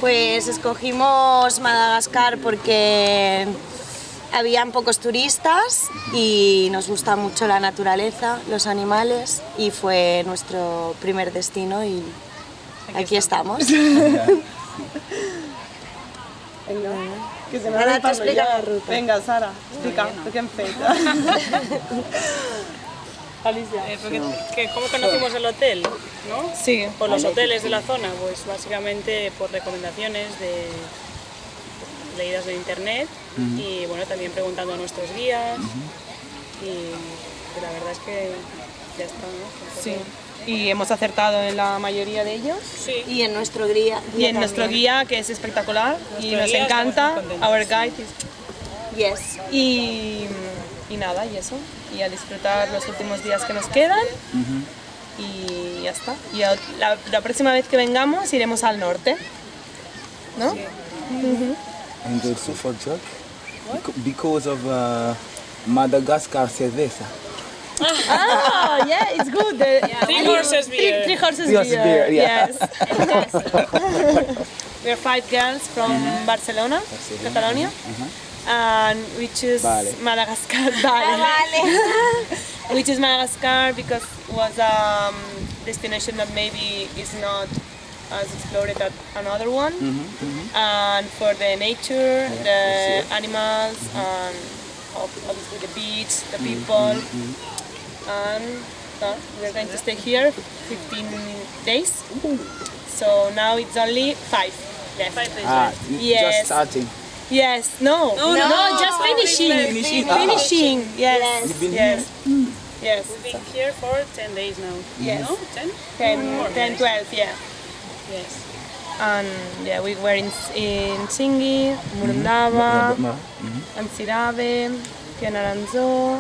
Pues escogimos Madagascar porque habían pocos turistas y nos gusta mucho la naturaleza, los animales, y fue nuestro primer destino y aquí estamos. Vinga, que se Ara m'ha t'explica la ruta. Vinga, Sara, explica, què hem fet? Alicia. ¿Cómo conocimos el hotel? ¿No? Sí. Por los hoteles de la zona, pues básicamente por recomendaciones leídas de internet y bueno, también preguntando a nuestros guías y la verdad es que ya está, ¿no? Sí. Y hemos acertado en la mayoría de ellos. Sí. Y en nuestro guía. Y en nuestro guía, que es espectacular y Nuestro nos guía, encanta. estamos muy contentos. Our guide Yes. y nada, y eso. Y a disfrutar los últimos días que nos quedan. Y ya está. Y la próxima vez que vengamos iremos al norte. ¿No? And also for Jack, because of Madagascar cerveza. Ah, yeah, it's good. Three horses beer. Three horses Three horses beer, beer, yeah. yes. We're 5 girls from Barcelona, Catalonia. And we choose Vale. Madagascar. We choose Madagascar because it was a destination that maybe is not as explored as another one. And for the nature, the animals, and obviously the beach, the people. And we're going to stay here 15 days. So now it's only 5 left. 5 days Ah, left. Yes. just starting. Yes, no, just finishing. Finishing, yes, You've been yes, yes. We've been here for 10 days now. Yes. No? 10? 10, 12, yeah. Yes. And yeah, we were in Singi, Murundava, Ansirave, Fianaranzo,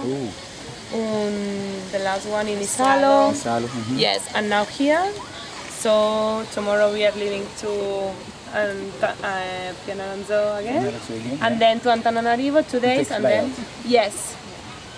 and the last one in Isalo. Salo. Yes, and now here. So tomorrow we are leaving to Fianaranzo again, and then to Antananarivo 2 days, Takes and like then yes,